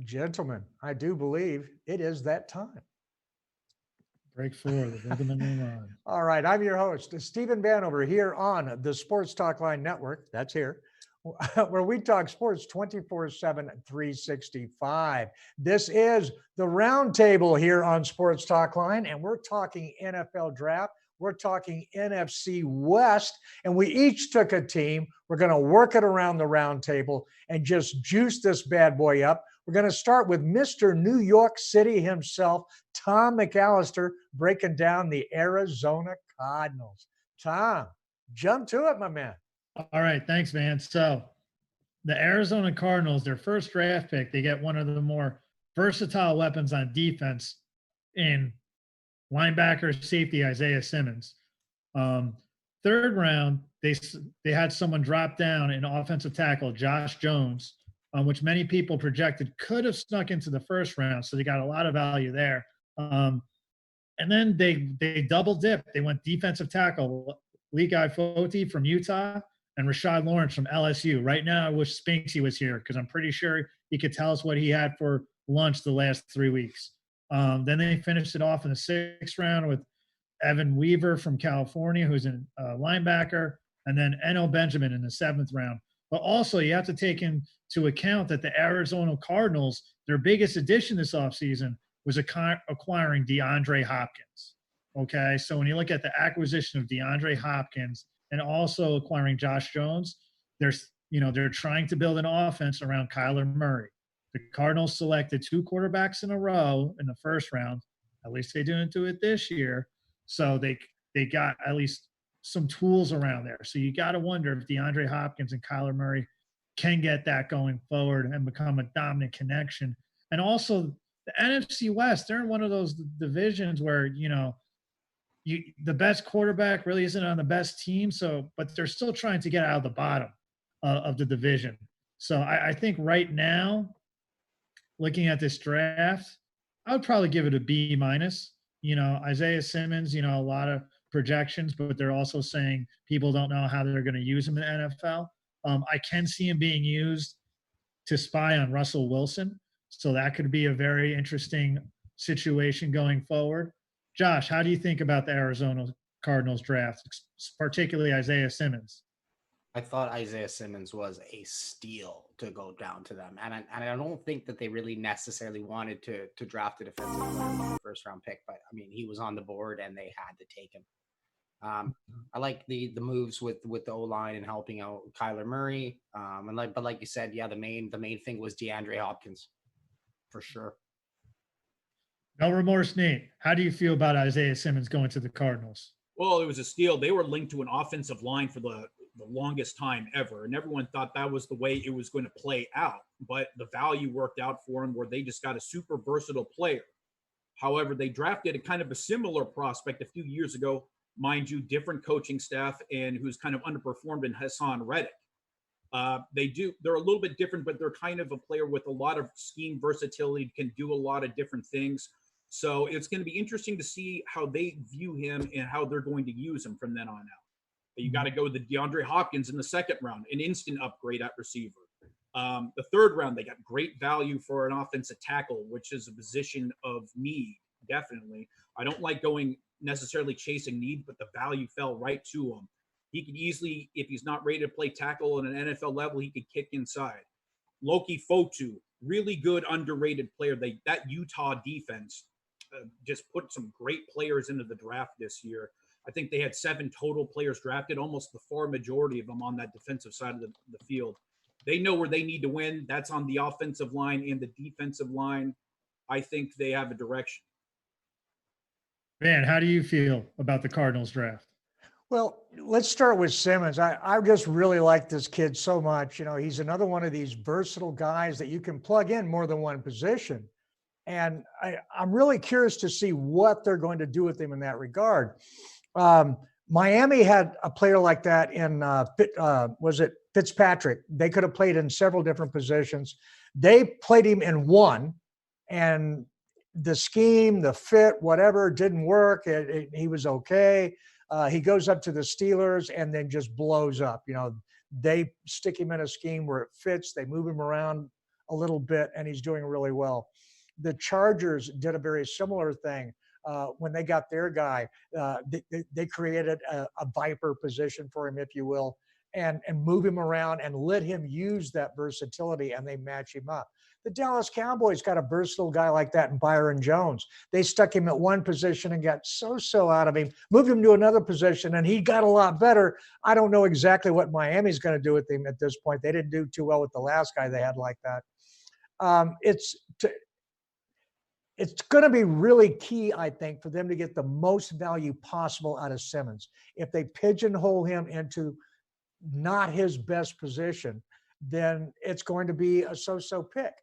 Gentlemen, I do believe it is that time. Break four, the rhythm and the rhyme. All right, I'm your host, Stephen Vanover, here on the Sports Talk Line Network. That's here, where we talk sports 24/7, 365. This is the roundtable here on Sports Talk Line, and we're talking NFL draft. We're talking NFC West, and we each took a team. We're going to work it around the roundtable and just juice this bad boy up. We're going to start with Mr. New York City himself, Tom McAllister, breaking down the Arizona Cardinals. Tom, jump to it, my man. All right, thanks, man. So the Arizona Cardinals, their first draft pick, they get one of the more versatile weapons on defense in linebacker safety Isaiah Simmons. Third round, they had someone drop down in offensive tackle Josh Jones, which many people projected could have snuck into the first round. So they got a lot of value there. And then they double dipped. They went defensive tackle Leakai Foti from Utah and Rashad Lawrence from LSU. Right now, I wish Spinksy was here because I'm pretty sure he could tell us what he had for lunch the last 3 weeks. Then they finished it off in the sixth round with Evan Weaver from California, who's a linebacker, and then Eno Benjamin in the seventh round. But also, you have to take into account that the Arizona Cardinals, their biggest addition this offseason was acquiring DeAndre Hopkins. Okay, so when you look at the acquisition of DeAndre Hopkins and also acquiring Josh Jones, they're trying to build an offense around Kyler Murray. The Cardinals selected 2 quarterbacks in a row in the first round. At least they didn't do it this year. So they got at least some tools around there. So you got to wonder if DeAndre Hopkins and Kyler Murray can get that going forward and become a dominant connection. And also the NFC West, they're in one of those divisions where, the best quarterback really isn't on the best team. But they're still trying to get out of the bottom of the division. So I think right now, looking at this draft, I would probably give it a B minus. Isaiah Simmons, a lot of projections, but they're also saying people don't know how they're going to use him in the NFL. I can see him being used to spy on Russell Wilson. So that could be a very interesting situation going forward. Josh, how do you think about the Arizona Cardinals draft, particularly Isaiah Simmons? I thought Isaiah Simmons was a steal to go down to them. And I don't think that they really necessarily wanted to draft a defensive lineman first round pick, but I mean, he was on the board and they had to take him. I like the moves with the O-line and helping out Kyler Murray. But like you said, yeah, the main thing was DeAndre Hopkins for sure. No remorse, Nate. How do you feel about Isaiah Simmons going to the Cardinals? Well, it was a steal. They were linked to an offensive line for the longest time ever, and everyone thought that was the way it was going to play out. But the value worked out for him where they just got a super versatile player. However, they drafted a kind of a similar prospect a few years ago, mind you, different coaching staff, and who's kind of underperformed in Hassan Reddick. They're a little bit different, but they're kind of a player with a lot of scheme versatility, can do a lot of different things. So it's going to be interesting to see how they view him and how they're going to use him from then on out. You got to go with the DeAndre Hopkins in the second round, an instant upgrade at receiver. The third round, they got great value for an offensive tackle, which is a position of need, definitely. I don't like going necessarily chasing need, but the value fell right to him. He could easily, if he's not ready to play tackle at an NFL level, he could kick inside. Loki Fotu, really good, underrated player. That Utah defense just put some great players into the draft this year. I think they had 7 total players drafted, almost the far majority of them on that defensive side of the field. They know where they need to win. That's on the offensive line and the defensive line. I think they have a direction. Man, how do you feel about the Cardinals draft? Well, let's start with Simmons. I just really like this kid so much. He's another one of these versatile guys that you can plug in more than one position. And I'm really curious to see what they're going to do with him in that regard. Miami had a player like that in, was it Fitzpatrick? They could have played in several different positions. They played him in one, and the scheme, the fit, whatever, didn't work. He was okay. He goes up to the Steelers and then just blows up. They stick him in a scheme where it fits. They move him around a little bit, and he's doing really well. The Chargers did a very similar thing when they got their guy. They created a viper position for him, if you will, and move him around and let him use that versatility, and they match him up. The Dallas Cowboys got a versatile guy like that in Byron Jones. They stuck him at one position and got so out of him, moved him to another position, and he got a lot better. I don't know exactly what Miami's going to do with him at this point. They didn't do too well with the last guy they had like that. It's going to be really key, I think, for them to get the most value possible out of Simmons. If they pigeonhole him into not his best position, then it's going to be a so-so pick.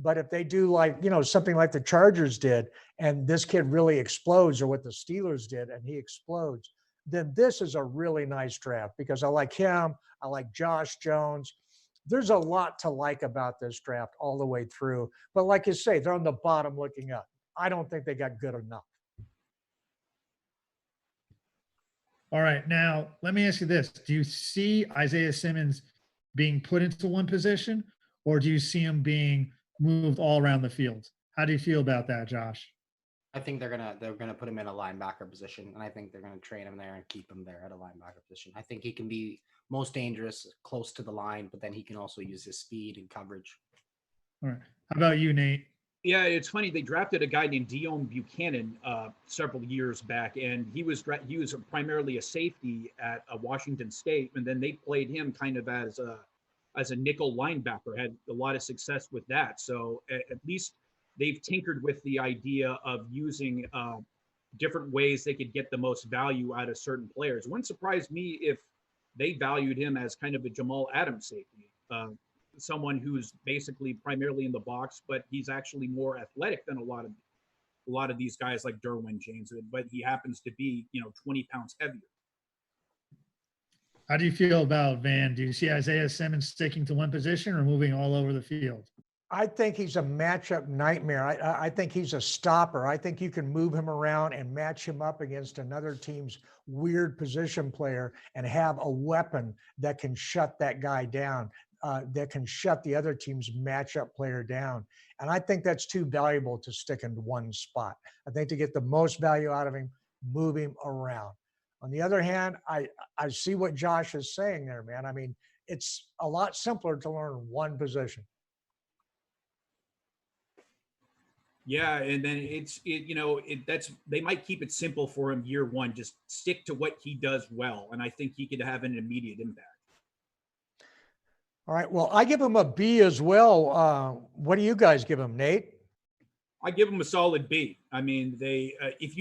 But if they do something like the Chargers did, and this kid really explodes, or what the Steelers did, and he explodes, then this is a really nice draft, because I like him. I like Josh Jones. There's a lot to like about this draft all the way through. But like you say, they're on the bottom looking up. I don't think they got good enough. All right. Now, let me ask you this. Do you see Isaiah Simmons being put into one position, or do you see him being moved all around the field? How do you feel about that, Josh? I think they're gonna put him in a linebacker position, and I think they're gonna train him there and keep him there at a linebacker position. I think he can be most dangerous close to the line, but then he can also use his speed and coverage. All right. How about you, Nate? Yeah, it's funny. They drafted a guy named Dion Buchanan several years back, and he was primarily a safety at Washington State, and then they played him kind of as a nickel linebacker. Had a lot of success with that. So at least they've tinkered with the idea of using different ways they could get the most value out of certain players. It wouldn't surprise me if they valued him as kind of a Jamal Adams safety. Someone who's basically primarily in the box, but he's actually more athletic than a lot of these guys like Derwin James, but he happens to be 20 pounds heavier. How do you feel about Van? Do you see Isaiah Simmons sticking to one position or moving all over the field? I think he's a matchup nightmare. I think he's a stopper. I think you can move him around and match him up against another team's weird position player and have a weapon that can shut that guy down. That can shut the other team's matchup player down. And I think that's too valuable to stick in one spot. I think to get the most value out of him, move him around. On the other hand, I see what Josh is saying there, man. I mean, it's a lot simpler to learn one position. Yeah, and then they might keep it simple for him year one. Just stick to what he does well, and I think he could have an immediate impact. All right. Well, I give him a B as well. What do you guys give him, Nate? I give him a solid B. I mean, if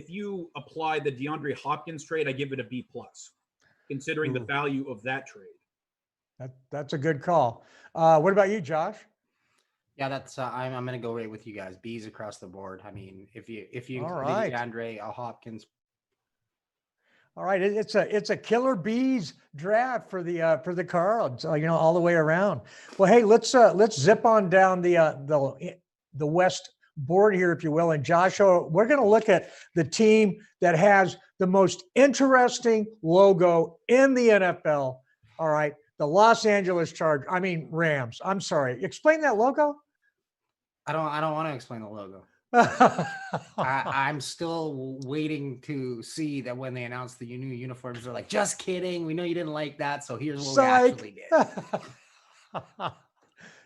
you apply the DeAndre Hopkins trade, I give it a B plus, considering the value of that trade. That's a good call. What about you, Josh? Yeah, that's I'm going to go right with you guys. B's across the board. I mean, if you include right. DeAndre Hopkins. All right, it's a killer bees draft for the Cards, all the way around. Well, hey, let's zip on down the West board here, if you will. And Joshua, we're going to look at the team that has the most interesting logo in the NFL. All right, the Los Angeles Rams. I'm sorry. Explain that logo. I don't want to explain the logo. I'm still waiting to see that when they announced the new uniforms, they're like, just kidding. We know you didn't like that. So here's what we actually did.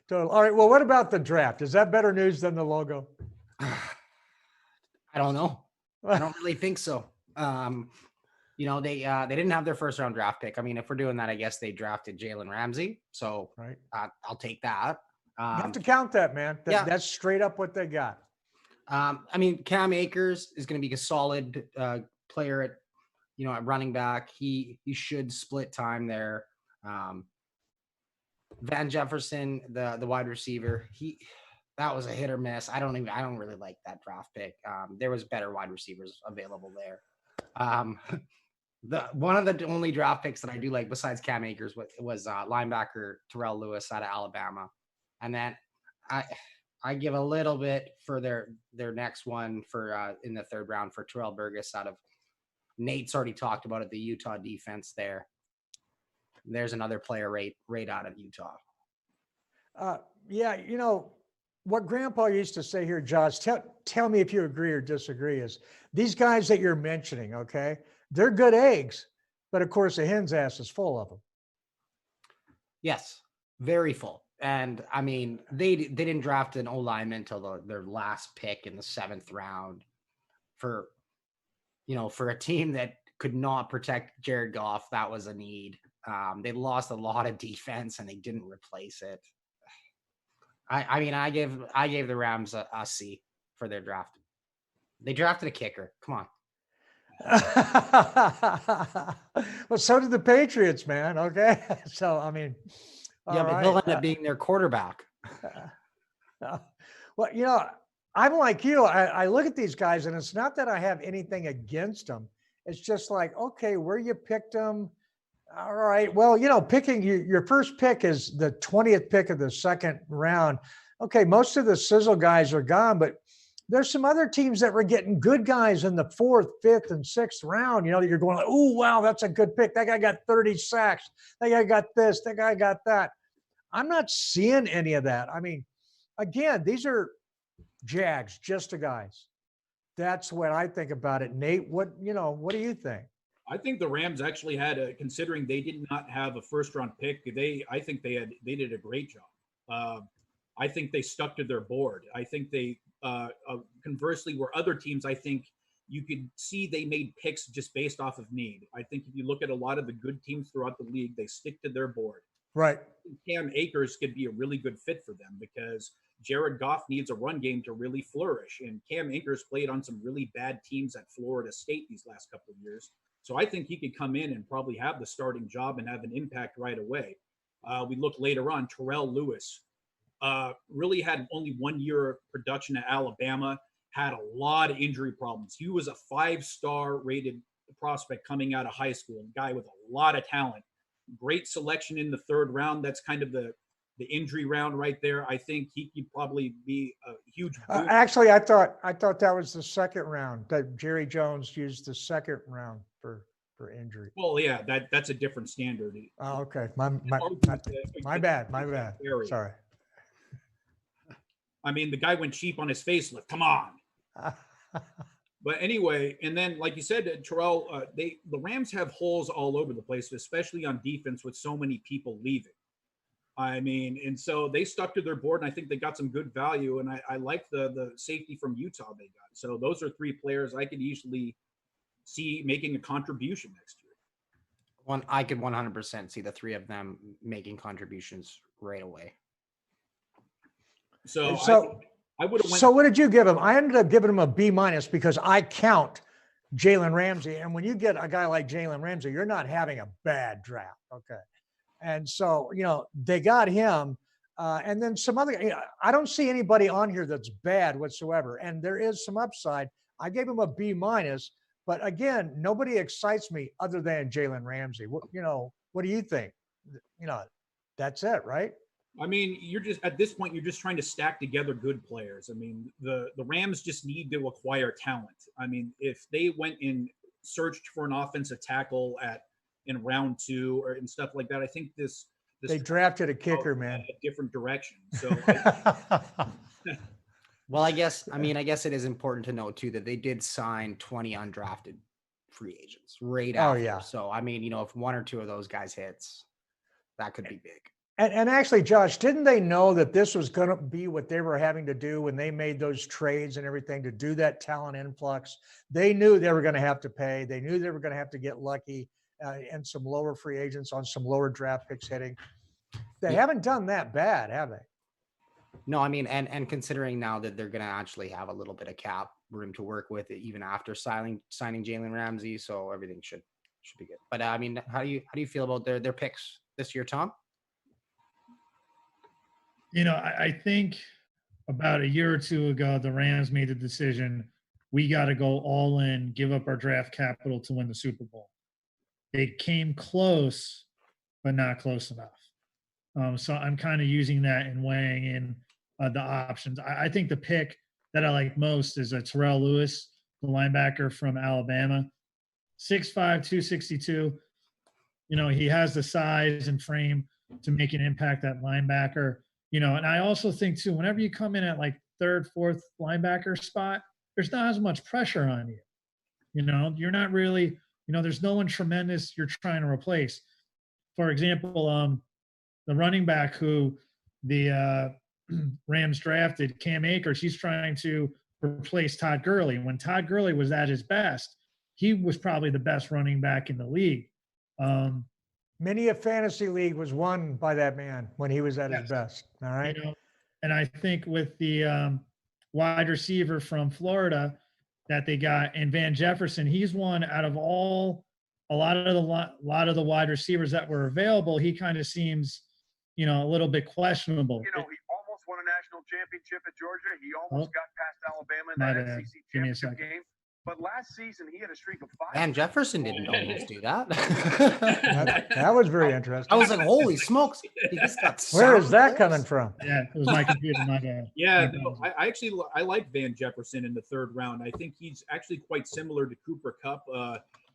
Total. All right. Well, what about the draft? Is that better news than the logo? I don't know. I don't really think so. They didn't have their first round draft pick. I mean, if we're doing that, I guess they drafted Jalen Ramsey. So right. I'll take that. You have to count that, man. That's straight up what they got. I mean, Cam Akers is going to be a solid player at running back. He should split time there. Van Jefferson, the wide receiver, that was a hit or miss. I don't really like that draft pick. There was better wide receivers available there. One of the only draft picks that I do like besides Cam Akers was linebacker Terrell Lewis out of Alabama. And then I give a little bit for their next one for in the third round for Terrell Burgess out of Nate's already talked about it, the Utah defense there. There's another player right out of Utah. Yeah, what Grandpa used to say here, Josh, tell me if you agree or disagree, is these guys that you're mentioning, okay, they're good eggs, but of course the hen's ass is full of them. Yes, very full. And I mean, they didn't draft an O lineman until their last pick in the 7th round for a team that could not protect Jared Goff. That was a need. They lost a lot of defense and they didn't replace it. I mean, I gave the Rams a C for their draft. They drafted a kicker. Come on. Well, so did the Patriots, man. Okay. So, I mean, Yeah, but he'll end up being their quarterback. Well, I'm like you. I look at these guys, and it's not that I have anything against them. It's just like, okay, where you picked them. All right. Well, picking your first pick is the 20th pick of the 2nd round. Okay, most of the sizzle guys are gone, but there's some other teams that were getting good guys in the 4th, 5th, and 6th round. You're going like, oh, wow, that's a good pick. That guy got 30 sacks. That guy got this. That guy got that. I'm not seeing any of that. I mean, again, these are Jags, just a guys. That's what I think about it. Nate, what do you think? I think the Rams actually had considering they did not have a first-round pick. I think they did a great job. I think they stuck to their board. I think they conversely, where other teams, I think you could see they made picks just based off of need. I think if you look at a lot of the good teams throughout the league, they stick to their board. Right. Cam Akers could be a really good fit for them because Jared Goff needs a run game to really flourish. And Cam Akers played on some really bad teams at Florida State these last couple of years. So I think he could come in and probably have the starting job and have an impact right away. We look later on, Terrell Lewis really had only 1 year of production at Alabama, had a lot of injury problems. He was a 5-star rated prospect coming out of high school, a guy with a lot of talent. Great selection in the 3rd round. That's kind of the injury round right there. I think he could probably be a huge boost. Actually, I thought that was the 2nd round, that Jerry Jones used the 2nd round for injury. Well, yeah, that's a different standard. Oh, okay. My bad. Sorry. I mean, the guy went cheap on his facelift. Come on. But anyway, and then like you said, Terrell, the Rams have holes all over the place, especially on defense with so many people leaving. I mean, and so they stuck to their board, and I think they got some good value. And I like the safety from Utah they got. So those are 3 players I could easily see making a contribution next year. I could 100% see the 3 of them making contributions right away. So I would have. So what did you give him? I ended up giving him a B- because I count Jalen Ramsey, and when you get a guy like Jalen Ramsey, you're not having a bad draft. Okay, and so they got him, and then some other. I don't see anybody on here that's bad whatsoever, and there is some upside. I gave him a B-, but again, nobody excites me other than Jalen Ramsey. What do you think? That's it, right? I mean, you're just at this point, you're just trying to stack together good players. I mean, the Rams just need to acquire talent. I mean, if they went and searched for an offensive tackle in round 2 or and stuff like that, I think this they drafted a kicker, man. A different direction. So. Well, I guess it is important to note too that they did sign 20 undrafted free agents right after. Oh yeah. So I mean, if 1 or 2 of those guys hits, that could be big. And actually, Josh, didn't they know that this was going to be what they were having to do when they made those trades and everything to do that talent influx? They knew they were going to have to pay. They knew they were going to have to get lucky and some lower free agents on some lower draft picks hitting. They haven't done that bad, have they? No, I mean, and considering now that they're going to actually have a little bit of cap room to work with, even after signing Jalen Ramsey, so everything should be good. But I mean, how do you feel about their picks this year, Tom? I think about a year or 2 ago, the Rams made the decision, we got to go all in, give up our draft capital to win the Super Bowl. They came close, but not close enough. So I'm kind of using that and weighing in the options. I think the pick that I like most is a Terrell Lewis, the linebacker from Alabama, 6'5", 262. He has the size and frame to make an impact at linebacker. And I also think too, whenever you come in at like third, fourth linebacker spot, there's not as much pressure on you. You're not really, there's no one tremendous you're trying to replace. For example, the running back who the Rams drafted, Cam Akers, he's trying to replace Todd Gurley. When Todd Gurley was at his best, he was probably the best running back in the league. Many a fantasy league was won by that man when he was at his Yes. best. All right. And I think with the wide receiver from Florida that they got, and Van Jefferson, he's one out of a lot of the wide receivers that were available. He kind of seems, a little bit questionable. He almost won a national championship at Georgia. He almost got past Alabama in that SEC Give me a championship second. game. But last season, he had a streak of 5. Van Jefferson didn't almost do that. That was very interesting. I was like, holy smokes. He just got Where is sound that goals. coming from? Yeah, it was my computer, my bad. Yeah, My no, bad. I like Van Jefferson in the third round. I think he's actually quite similar to Cooper Kupp.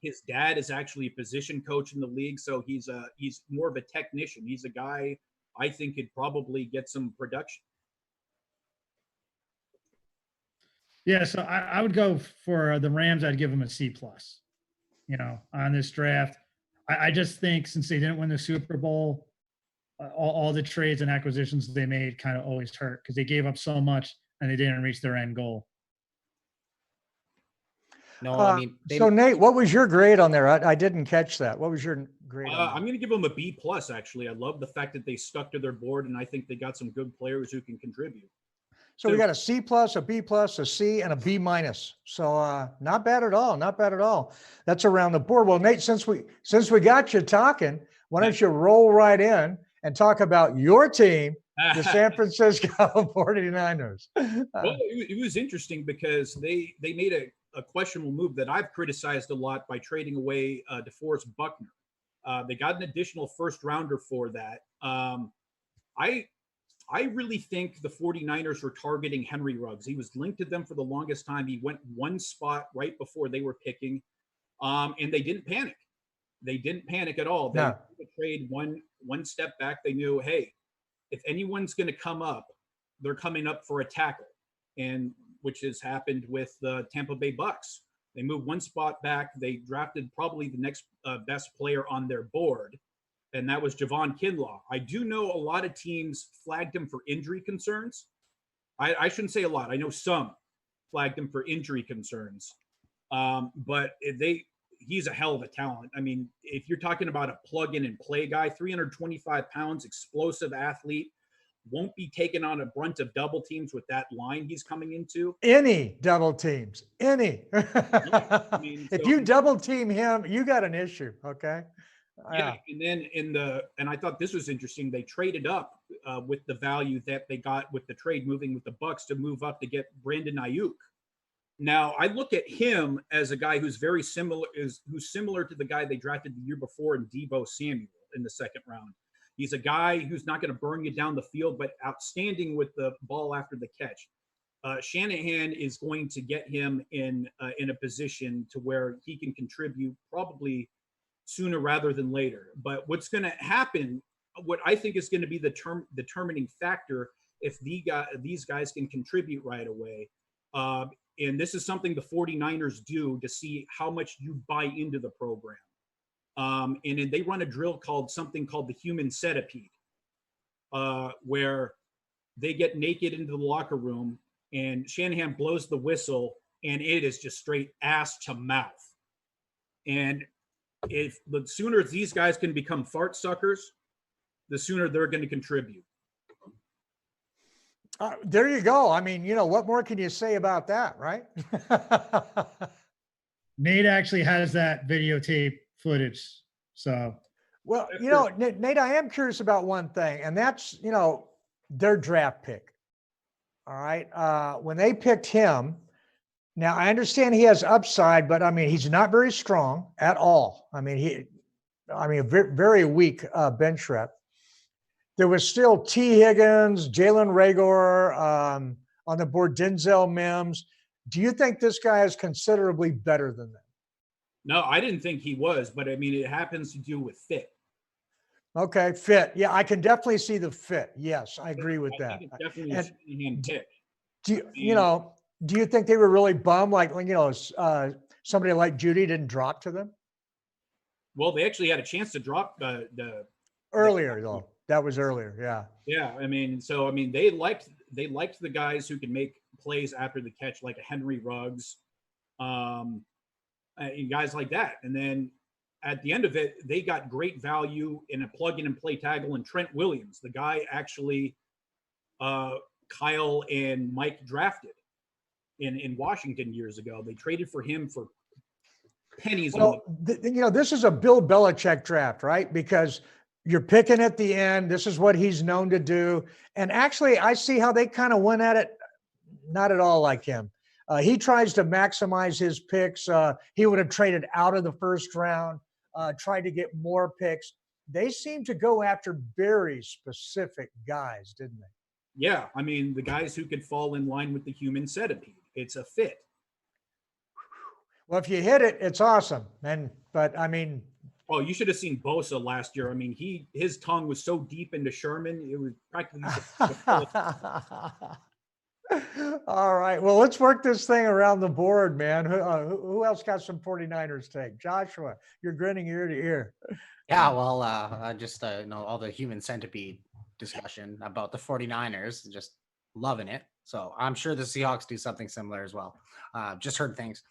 His dad is actually a position coach in the league, so he's more of a technician. He's a guy I think could probably get some production. Yeah, so I would go for the Rams. I'd give them a C+. On this draft. I just think since they didn't win the Super Bowl, all the trades and acquisitions they made kind of always hurt because they gave up so much and they didn't reach their end goal. No, I mean, so Nate, what was your grade on there? I didn't catch that. What was your grade? I'm going to give them a B+. Actually, I love the fact that they stuck to their board, and I think they got some good players who can contribute. So we got a C+, a B+, a C, and a B-. So not bad at all. Not bad at all. That's around the board. Well, Nate, since we got you talking, why don't you roll right in and talk about your team, the San Francisco 49ers? Well, it was interesting because they made a questionable move that I've criticized a lot by trading away DeForest Buckner. They got an additional first rounder for that. I really think the 49ers were targeting Henry Ruggs. He was linked to them for the longest time. He went one spot right before they were picking, and they didn't panic. They didn't panic at all. They trade one step back. They knew, hey, if anyone's going to come up, they're coming up for a tackle, and which has happened with the Tampa Bay Bucks. They moved one spot back. They drafted probably the next best player on their board, and that was Javon Kinlaw. I do know a lot of teams flagged him for injury concerns. I shouldn't say a lot. I know some flagged him for injury concerns. But he's a hell of a talent. I mean, if you're talking about a plug-in and play guy, 325 pounds, explosive athlete, won't be taken on a brunt of double teams with that line he's coming into. Any double teams, any. I mean, if you double team him, you got an issue. Okay. Yeah, and then and I thought this was interesting. They traded up with the value that they got with the trade, moving with the Bucks to move up to get Brandon Ayuk. Now I look at him as a guy who's very similar, who's similar to the guy they drafted the year before in Deebo Samuel in the second round. He's a guy who's not going to burn you down the field, but outstanding with the ball after the catch. Shanahan is going to get him in a position to where he can contribute probably sooner rather than later. But what's going to happen, what I think is going to be the determining factor if these guys can contribute right away. And this is something the 49ers do to see how much you buy into the program. And they run a drill called the human centipede, where they get naked into the locker room and Shanahan blows the whistle and it is just straight ass to mouth. And if the sooner these guys can become fart suckers, the sooner they're going to contribute. There you go. I mean, what more can you say about that, right? Nate actually has that videotape footage. So, well, Nate, I am curious about one thing, and that's, their draft pick. All right. When they picked him, now I understand he has upside, but I mean, he's not very strong at all. I mean, very, very weak bench rep. There was still T. Higgins, Jalen Reagor on the board, Denzel Mims. Do you think this guy is considerably better than them? No, I didn't think he was, but I mean, it happens to do with fit. Okay, fit. Yeah, I can definitely see the fit. Yes, I agree with I that. think it's definitely a And Shanahan pick. do you, I you mean, know, do you think they were really bummed, like somebody like Judy didn't drop to them well, they actually had a chance to drop the earlier though? That was earlier. Yeah. yeah. I mean, so I mean, they liked the guys who can make plays after the catch, like a Henry Ruggs, guys like that. And then at the end of it, they got great value in a plug-in and play tackle and Trent Williams, the guy actually Kyle and Mike drafted in Washington years ago. They traded for him for pennies on the. Well, this is a Bill Belichick draft, right? Because you're picking at the end. This is what he's known to do. And actually, I see how they kind of went at it. Not at all like him. He tries to maximize his picks. He would have traded out of the first round, tried to get more picks. They seem to go after very specific guys, didn't they? Yeah, I mean, the guys who could fall in line with the human centipede. It's a fit. Well, if you hit it, it's awesome. But I mean, Oh, you should have seen Bosa last year. I mean, his tongue was so deep into Sherman, it was practically. all right. Well, let's work this thing around the board, man. Who else got some 49ers take? Joshua, you're grinning ear to ear. Yeah, well, just all the human centipede discussion about the 49ers, just loving it. So I'm sure the Seahawks do something similar as well. Just heard things.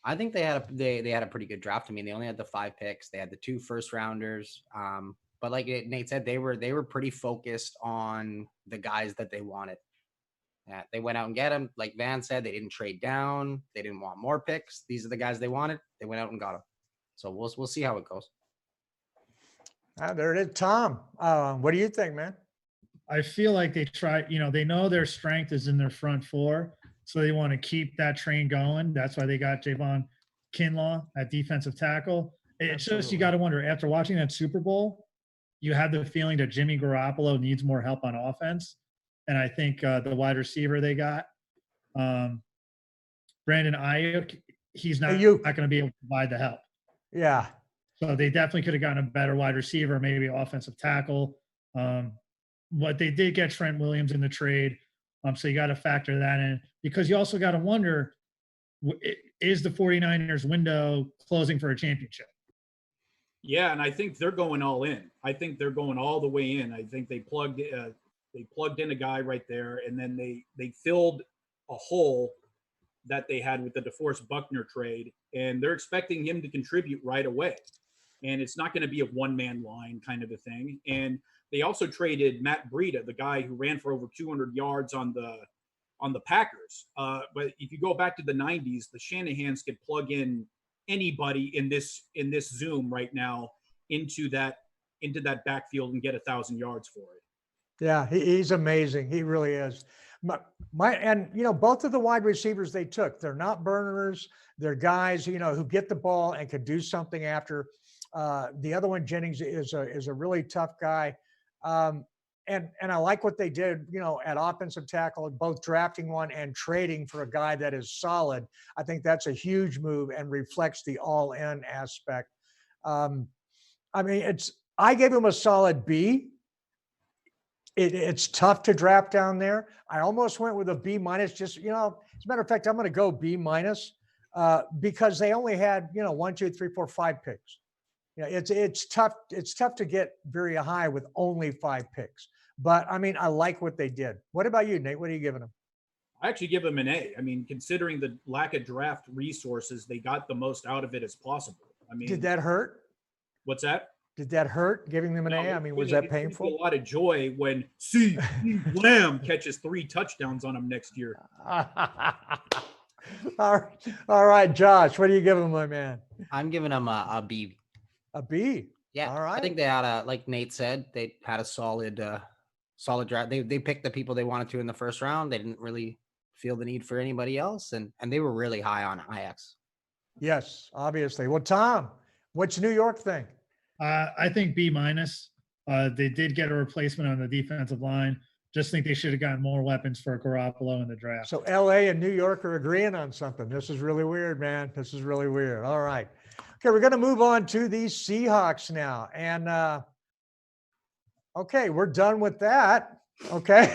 I think they had a pretty good draft. I mean, they only had the 5 picks. They had the 2 first rounders. But like Nate said, they were pretty focused on the guys that they wanted. Yeah, they went out and get them. Like Van said, they didn't trade down. They didn't want more picks. These are the guys they wanted. They went out and got them. So we'll see how it goes. There it is. Tom, what do you think, man? I feel like they try, they know their strength is in their front 4. So they want to keep that train going. That's why they got Javon Kinlaw at defensive tackle. It's just, you got to wonder, after watching that Super Bowl, you have the feeling that Jimmy Garoppolo needs more help on offense. And I think the wide receiver they got, Brandon Ayuk, he's not going to be able to provide the help. Yeah. So they definitely could have gotten a better wide receiver, maybe offensive tackle. But they did get Trent Williams in the trade. So you got to factor that in, because you also got to wonder, is the 49ers window closing for a championship? Yeah, and I think they're going all in. I think they're going all the way in. I think they plugged in a guy right there, and then they filled a hole that they had with the DeForest Buckner trade, and they're expecting him to contribute right away. And it's not going to be a one-man line kind of a thing. And they also traded Matt Breida, the guy who ran for over 200 yards on the Packers. But if you go back to the 90s, the Shanahans could plug in anybody in this Zoom right now into that backfield and get 1,000 yards for it. Yeah, he's amazing. He really is. Both of the wide receivers they took, they're not burners. They're guys, who get the ball and could do something after. The other one, Jennings, is a really tough guy. And I like what they did, at offensive tackle, both drafting one and trading for a guy that is solid. I think that's a huge move and reflects the all-in aspect. I gave him a solid B. It's tough to draft down there. I almost went with a B minus. Just as a matter of fact, I'm going to go B minus because they only had 1, 2, 3, 4, 5 picks. It's tough. It's tough to get very high with only 5 picks. But I mean, I like what they did. What about you, Nate? What are you giving them? I actually give them an A. I mean, considering the lack of draft resources, they got the most out of it as possible. I mean, did that hurt? What's that? Did that hurt giving them an A? I mean, was that painful? A lot of joy when Lamb catches 3 touchdowns on him next year. All right, Josh, what are you giving my man? I'm giving them a B. A B. Yeah. All right. I think they had like Nate said, they had a solid draft. They picked the people they wanted to in the first round. They didn't really feel the need for anybody else, and they were really high on Ajax. Yes, obviously. Well, Tom, what's New York think? I think B minus. They did get a replacement on the defensive line. Just think they should have gotten more weapons for Garoppolo in the draft. So LA and New York are agreeing on something. This is really weird, man. This is really weird. All right. Okay, we're going to move on to the Seahawks now. And okay, we're done with that. Okay.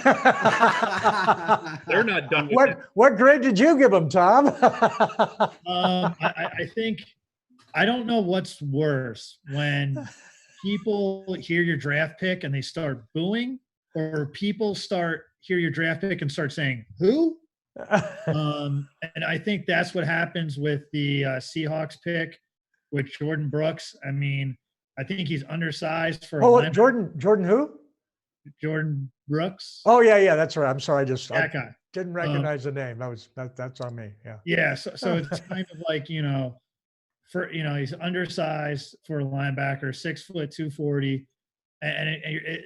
They're not done with it. What grade did you give them, Tom? I think I don't know what's worse, when people hear your draft pick and they start booing, or people hear your draft pick and start saying who. And I think that's what happens with the Seahawks pick with Jordan Brooks. I mean, I think he's undersized for a linebacker. Jordan who? Jordan Brooks. Oh yeah, that's right. I'm sorry, That guy. didn't recognize the name. That's on me. Yeah. Yeah, so it's kind of like, he's undersized for a linebacker, 6 foot 240, and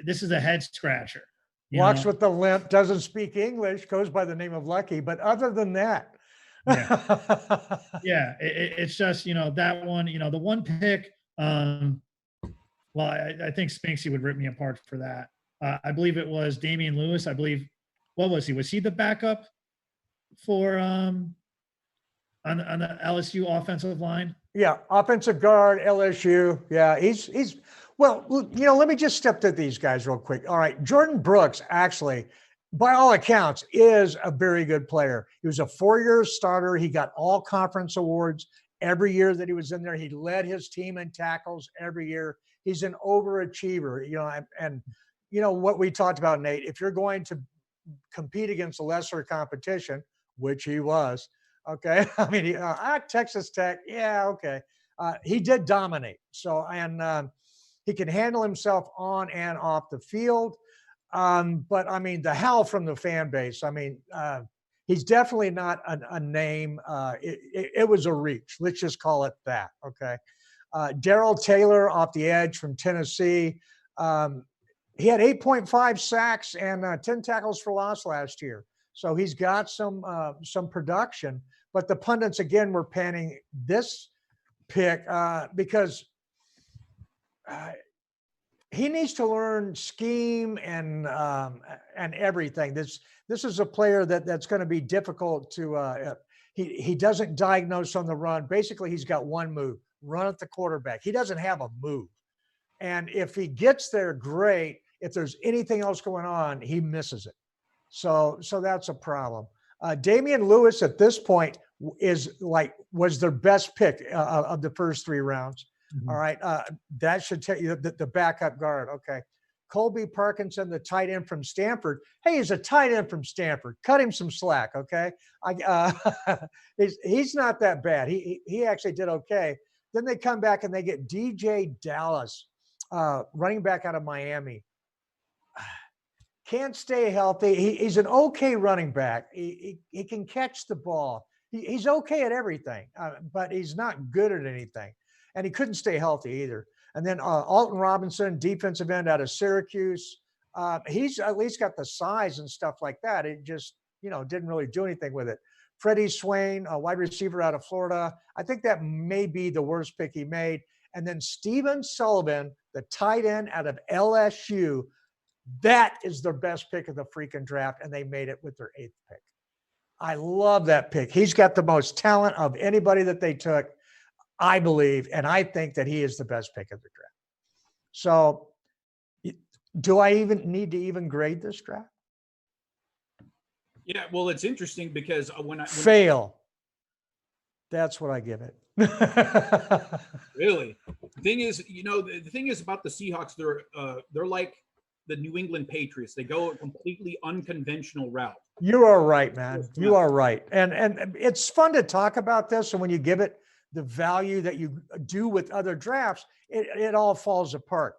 this is a head scratcher. Walks with the limp, doesn't speak English, goes by the name of Lucky, but other than that, yeah, it's just that one. The one pick. Well, I think Spinksy would rip me apart for that. I believe it was Damian Lewis. I believe, what was he? Was he the backup for on the LSU offensive line? Yeah, offensive guard, LSU. Yeah, he's well, let me just step to these guys real quick. All right, Jordan Brooks, actually, by all accounts, is a very good player. He was a 4-year starter. He got all conference awards every year that he was in there. He led his team in tackles every year. He's an overachiever, and what we talked about, Nate, if you're going to compete against a lesser competition, which he was, okay. I mean, Texas Tech, yeah, okay. He did dominate. So, and he can handle himself on and off the field. But I mean, the howl from the fan base, I mean, he's definitely not a name. It was a reach. Let's just call it that. Okay. Darrell Taylor off the edge from Tennessee. He had 8.5 sacks and 10 tackles for loss last year. So he's got some production, but the pundits again were panning this pick because he needs to learn scheme and everything. This is a player that's going to be difficult to. He doesn't diagnose on the run. Basically, he's got one move: run at the quarterback. He doesn't have a move, and if he gets there, great. If there's anything else going on, he misses it. So that's a problem. Damian Lewis at this point was their best pick of the first 3 rounds. Mm-hmm. All right. That should tell you the backup guard. Okay. Colby Parkinson, the tight end from Stanford. Hey, he's a tight end from Stanford. Cut him some slack. Okay. He's not that bad. He actually did okay. Then they come back and they get DJ Dallas, running back out of Miami. Can't stay healthy. He's an okay running back. He can catch the ball. He's okay at everything, but he's not good at anything. And he couldn't stay healthy either. And then Alton Robinson, defensive end out of Syracuse. He's at least got the size and stuff like that. It just, didn't really do anything with it. Freddie Swain, a wide receiver out of Florida. I think that may be the worst pick he made. And then Stephen Sullivan, the tight end out of LSU. That is their best pick of the freaking draft, and they made it with their 8th pick. I love that pick. He's got the most talent of anybody that they took, I believe, and I think that he is the best pick of the draft. So do I even need to even grade this draft? Yeah, well, it's interesting because when fail, that's what I give it. Really? The thing is, the thing is about the Seahawks, they're like the New England Patriots. They go a completely unconventional route. You are right, man. You are right. And it's fun to talk about this. And when you give it the value that you do with other drafts, it all falls apart.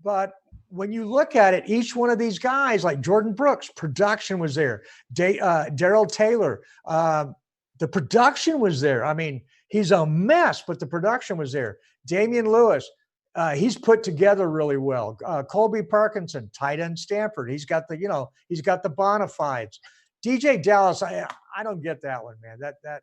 But when you look at it, each one of these guys, like Jordan Brooks, production was there. Darrell Taylor, the production was there. I mean, he's a mess, but the production was there. Damian Lewis, he's put together really well. Colby Parkinson, tight end Stanford. He's got the bona fides. DJ Dallas, I don't get that one, man. That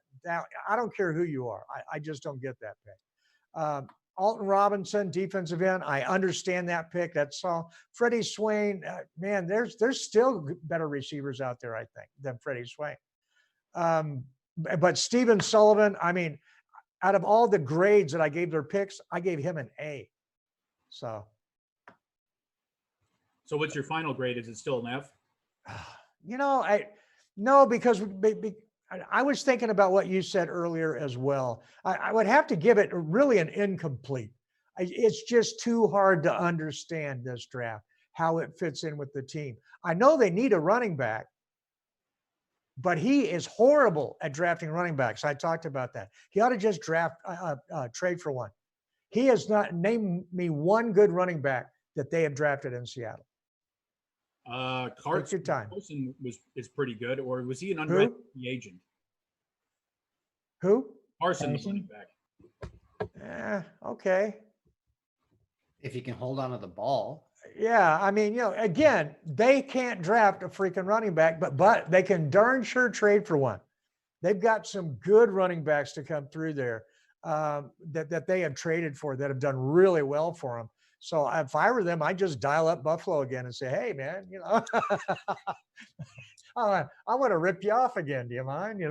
I don't care who you are. I just don't get that pick. Alton Robinson, defensive end. I understand that pick. That's all. Freddie Swain, man, there's still better receivers out there, I think, than Freddie Swain. But Stephen Sullivan, I mean, out of all the grades that I gave their picks, I gave him an A. So what's your final grade? Is it still an F? no, because I was thinking about what you said earlier as well. I would have to give it really an incomplete. It's just too hard to understand this draft, how it fits in with the team. I know they need a running back, but he is horrible at drafting running backs. I talked about that. He ought to just trade for one. He has not named me one good running back that they have drafted in Seattle. Carson is pretty good, or was he an undrafted free agent? Who? Carson, the running back. Okay. If he can hold on to the ball. Yeah, I mean, again, they can't draft a freaking running back, but they can darn sure trade for one. They've got some good running backs to come through there that they have traded for that have done really well for them. So if I were them, I'd just dial up Buffalo again and say, hey, man, I want to rip you off again. Do you mind,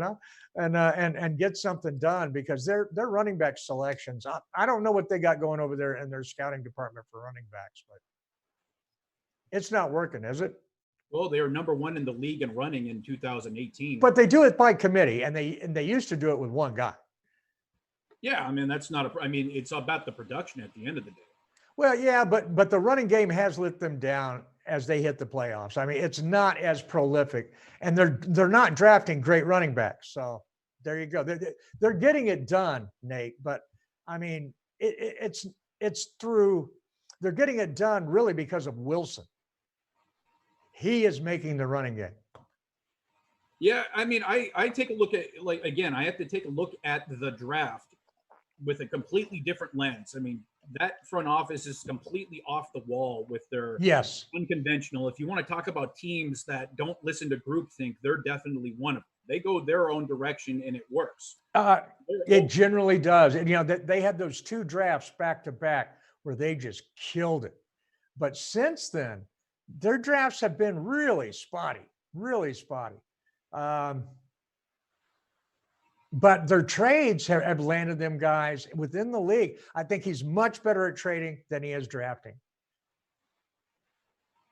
and get something done, because their running back selections, I don't know what they got going over there in their scouting department for running backs, but it's not working, is it? Well, they were number 1 in the league in running in 2018. But they do it by committee, and they used to do it with one guy. Yeah, I mean, it's about the production at the end of the day. Well, yeah, but the running game has let them down as they hit the playoffs. I mean, it's not as prolific, and they're not drafting great running backs. So there you go. They're getting it done, Nate. But I mean, it's through. They're getting it done really because of Wilson. He is making the running game. Yeah, I mean, I take a look at, I have to take a look at the draft with a completely different lens. I mean, that front office is completely off the wall with their unconventional. If you want to talk about teams that don't listen to groupthink, they're definitely one of them. They go their own direction and it works. It generally does. And, they had those 2 drafts back to back where they just killed it. But since then, their drafts have been really spotty. But their trades have landed them guys within the league. I think he's much better at trading than he is drafting.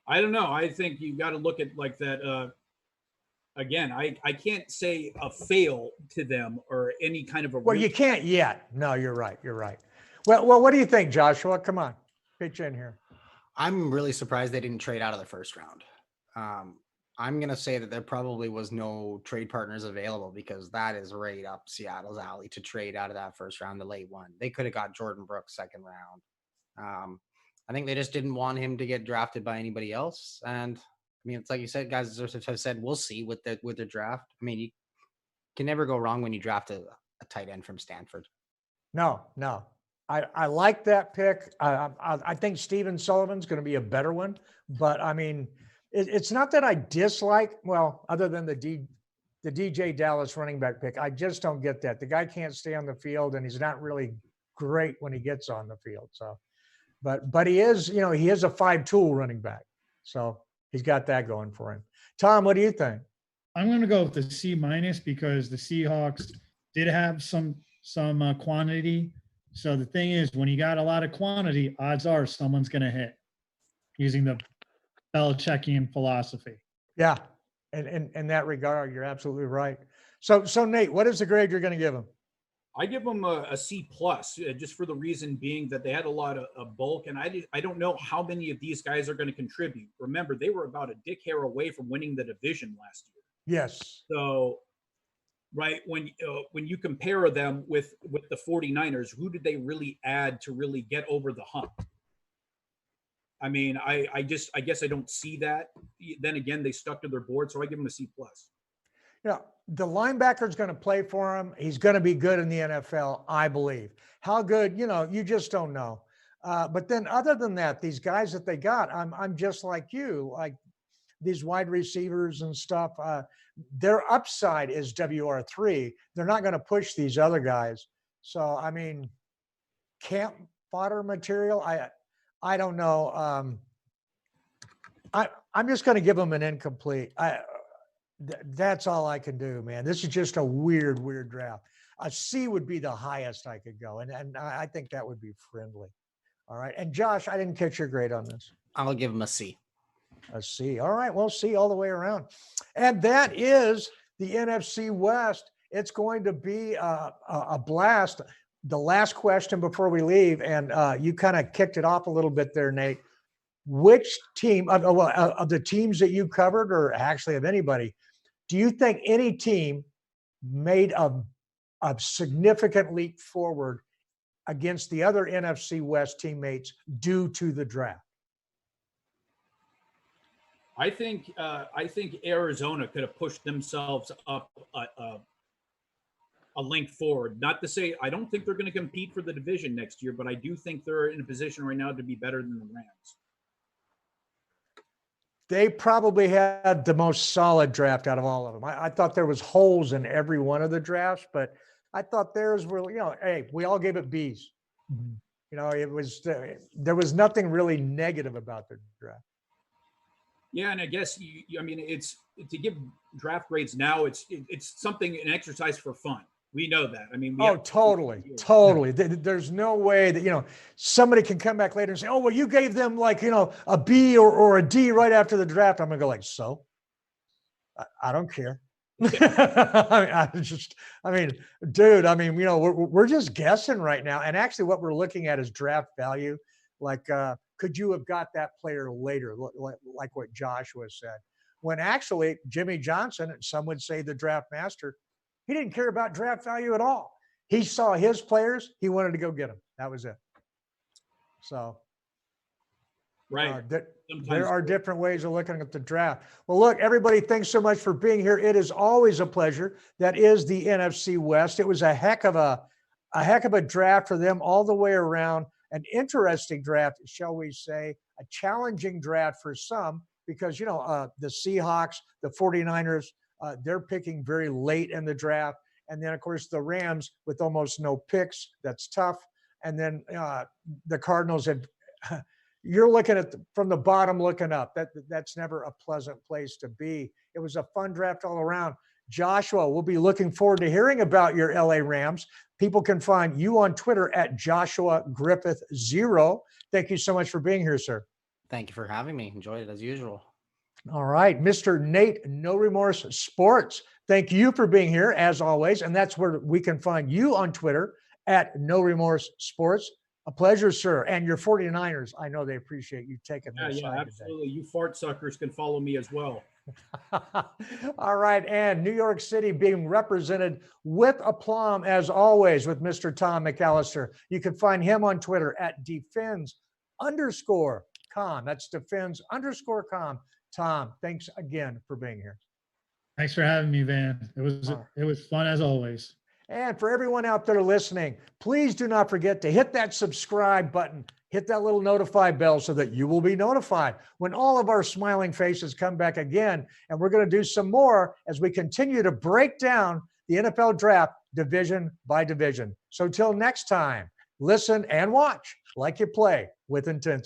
I don't know. I think you got to look at that. Again, I can't say a fail to them or any kind of a. Well, you can't yet. No, you're right. Well, what do you think, Joshua? Come on, pitch in here. I'm really surprised they didn't trade out of the first round. I'm going to say that there probably was no trade partners available, because that is right up Seattle's alley to trade out of that first round, the late one. They could have got Jordan Brooks second round. I think they just didn't want him to get drafted by anybody else. And I mean, it's like you said, guys have said, we'll see with the draft. I mean, you can never go wrong when you draft a tight end from Stanford. No. I like that pick. I think Steven Sullivan's going to be a better one, but I mean, it's not that I dislike, other than the DJ Dallas running back pick. I just don't get that. The guy can't stay on the field, and he's not really great when he gets on the field. So, but he is, he is a 5-tool running back. So he's got that going for him. Tom, what do you think? I'm going to go with the C- because the Seahawks did have some quantity. So the thing is, when you got a lot of quantity, odds are someone's going to hit, using the Belichickian philosophy. Yeah. And in that regard, you're absolutely right. So Nate, what is the grade you're going to give him? I give them a C+, just for the reason being that they had a lot of bulk, and I don't know how many of these guys are going to contribute. Remember, they were about a dick hair away from winning the division last year. Yes. So, right, when you compare them with the 49ers, who did they really add to really get over the hump? I mean, I guess I don't see that. Then again, they stuck to their board, so I give them a C+. The linebacker is going to play for him. He's going to be good in the NFL, I believe. How good, you just don't know. But then other than that, these guys that they got, I'm just like you, like these wide receivers and stuff. Their upside is WR3. They're not going to push these other guys. So, I mean, camp fodder material, I don't know. I'm just going to give them an incomplete. That's all I can do, man. This is just a weird draft. A C would be the highest I could go. And I think that would be friendly. All right. And Josh, I didn't catch your grade on this. I'll give him a C. A C. All right. Well, C all the way around. And that is the NFC West. It's going to be a blast. The last question before we leave, and you kind of kicked it off a little bit there, Nate. Which team of the teams that you covered, or actually of anybody, do you think any team made a significant leap forward against the other NFC West teammates due to the draft? I think Arizona could have pushed themselves up a link forward. Not to say I don't think they're going to compete for the division next year, but I do think they're in a position right now to be better than the Rams. They probably had the most solid draft out of all of them. I thought there was holes in every one of the drafts, but I thought theirs were, hey, we all gave it Bs. It was there was nothing really negative about the draft. Yeah, and I guess it's to give draft grades now. It's something, an exercise for fun. We know that. Totally. There's no way that somebody can come back later and say, "Oh, well, you gave them a B or a D right after the draft." I'm gonna go so. I don't care. Dude. We're just guessing right now, and actually, what we're looking at is draft value. Could you have got that player later, like what Joshua said? When actually, Jimmy Johnson, and some would say the draft master, he didn't care about draft value at all. He saw his players. He wanted to go get them. That was it. So, right. There are different ways of looking at the draft. Well, look, everybody, thanks so much for being here. It is always a pleasure. That is the NFC West. It was a heck of a draft for them all the way around. An interesting draft, shall we say, a challenging draft for some, because, the Seahawks, the 49ers, they're picking very late in the draft. And then, of course, the Rams with almost no picks. That's tough. And then the Cardinals you're looking at from the bottom looking up. That's never a pleasant place to be. It was a fun draft all around. Joshua, we'll be looking forward to hearing about your LA Rams. People can find you on Twitter at Joshua Griffith 0. Thank you so much for being here, sir. Thank you for having me. Enjoyed it as usual. All right. Mr. Nate, No Remorse Sports. Thank you for being here as always. And that's where we can find you on Twitter at No Remorse Sports. A pleasure, sir. And your 49ers, I know they appreciate you taking their side. Yeah, absolutely. You fart suckers can follow me as well. All right. And New York City being represented with aplomb as always with Mr. Tom McAllister. You can find him on Twitter at defends_com. That's defends_com. Tom, thanks again for being here. Thanks for having me, Van. It was fun as always. And for everyone out there listening, please do not forget to hit that subscribe button, hit that little notify bell so that you will be notified when all of our smiling faces come back again. And we're going to do some more as we continue to break down the NFL draft division by division. So till next time, listen and watch like you play with intensity.